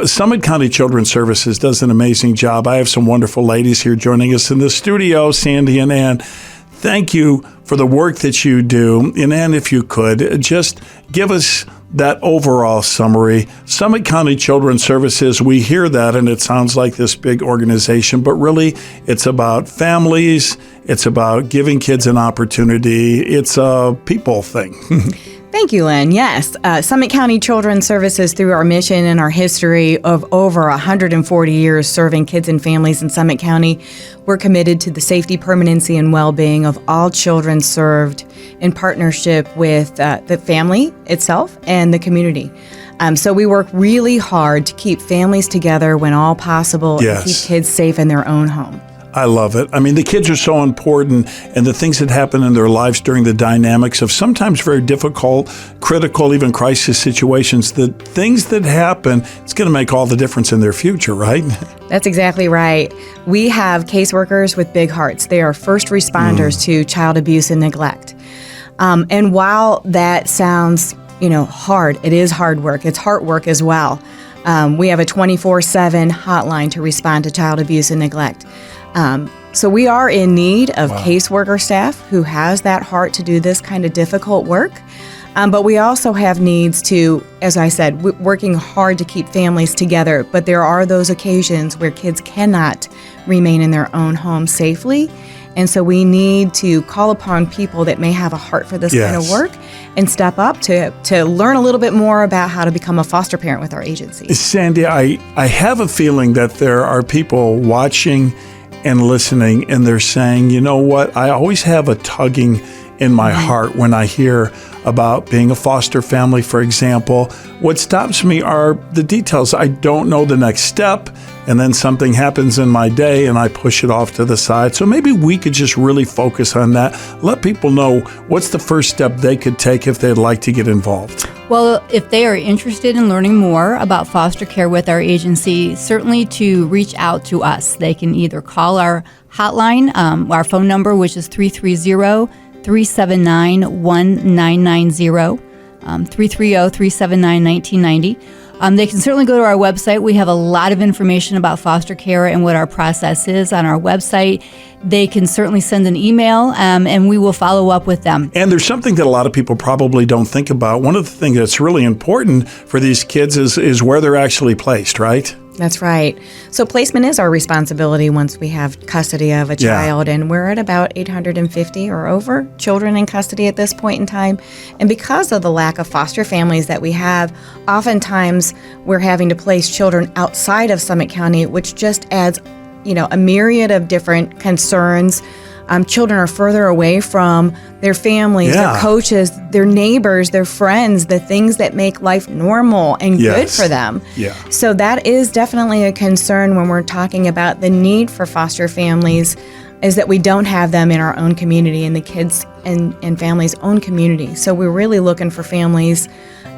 Summit County Children's Services does an amazing job. I have some wonderful ladies here joining us in the studio, Sandy and Ann. Thank you for the work that you do. And Ann, if you could, just give us that overall summary. Summit County Children's Services, we hear that and it sounds like this big organization, but really it's about families, it's about giving kids an opportunity, it's a people thing. Thank you, Len. Yes, Summit County Children's Services, through our mission and our history of over 140 years serving kids and families in Summit County, we're committed to the safety, permanency, and well-being of all children served in partnership with the family itself and the community. So we work really hard to keep families together when all possible and keep kids safe in their own home. I love it. I mean, the kids are so important, and the things that happen in their lives during the dynamics of sometimes very difficult, critical, even crisis situations, the things that happen, it's going to make all the difference in their future, right? That's exactly right. We have caseworkers with big hearts. They are first responders to child abuse and neglect. And while that sounds, hard, it is hard work. It's heart work as well. We have a 24/7 hotline to respond to child abuse and neglect. So we are in need of caseworker staff who has that heart to do this kind of difficult work. But we also have needs to, as I said, working hard to keep families together. But there are those occasions where kids cannot remain in their own home safely. And so we need to call upon people that may have a heart for this kind of work and step up to learn a little bit more about how to become a foster parent with our agency. Sandy, I have a feeling that there are people watching and listening, and they're saying, you know what, I always have a tugging in my heart when I hear about being a foster family, for example. What stops me are the details. I don't know the next step, and then something happens in my day and I push it off to the side. So maybe we could just really focus on that. Let people know what's the first step they could take if they'd like to get involved. Well, if they are interested in learning more about foster care with our agency, certainly to reach out to us. They can either call our hotline, our phone number, which is 330-379-1990, 330-379-1990. They can certainly go to our website. We have a lot of information about foster care and what our process is on our website. They can certainly send an email, and we will follow up with them. And there's something that a lot of people probably don't think about. One of the things that's really important for these kids is where they're actually placed, right? That's right. So placement is our responsibility once we have custody of a child, and we're at about 850 or over children in custody at this point in time. And because of the lack of foster families that we have, oftentimes we're having to place children outside of Summit County, which just adds, a myriad of different concerns. Children are further away from their families, their coaches, their neighbors, their friends, the things that make life normal and good for them. So that is definitely a concern when we're talking about the need for foster families, is that we don't have them in our own community, in the kids and families' own community. So we're really looking for families,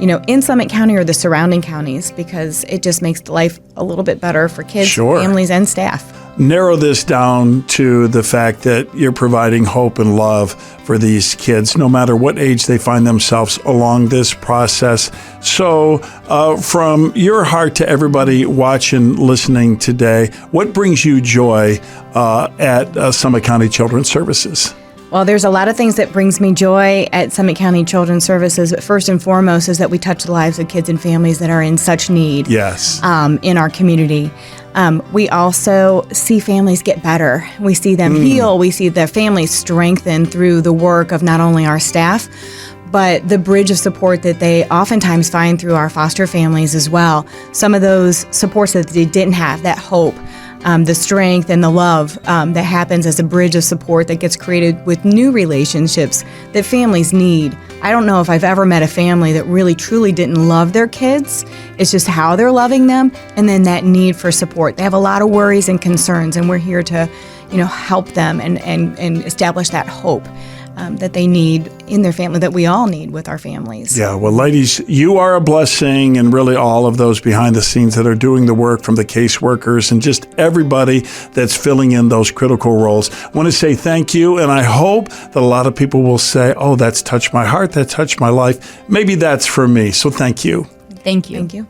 in Summit County or the surrounding counties, because it just makes life a little bit better for kids, families, and staff. Narrow this down to the fact that you're providing hope and love for these kids, no matter what age they find themselves along this process. So from your heart to everybody watching, listening today, what brings you joy at Summit County Children's Services? Well, there's a lot of things that brings me joy at Summit County Children's Services, but first and foremost is that we touch the lives of kids and families that are in such need in our community. We also see families get better. We see them heal. We see their families strengthen through the work of not only our staff, but the bridge of support that they oftentimes find through our foster families as well. Some of those supports that they didn't have, that hope, the strength and the love that happens as a bridge of support that gets created with new relationships that families need. I don't know if I've ever met a family that really truly didn't love their kids. It's just how they're loving them, and then that need for support. They have a lot of worries and concerns, and we're here to, help them and establish that hope that they need in their family, that we all need with our families. Yeah, well, ladies, you are a blessing, and really all of those behind the scenes that are doing the work, from the caseworkers and just everybody that's filling in those critical roles. I want to say thank you, and I hope that a lot of people will say, oh, that's touched my heart, that touched my life. Maybe that's for me. So thank you. Thank you. Thank you.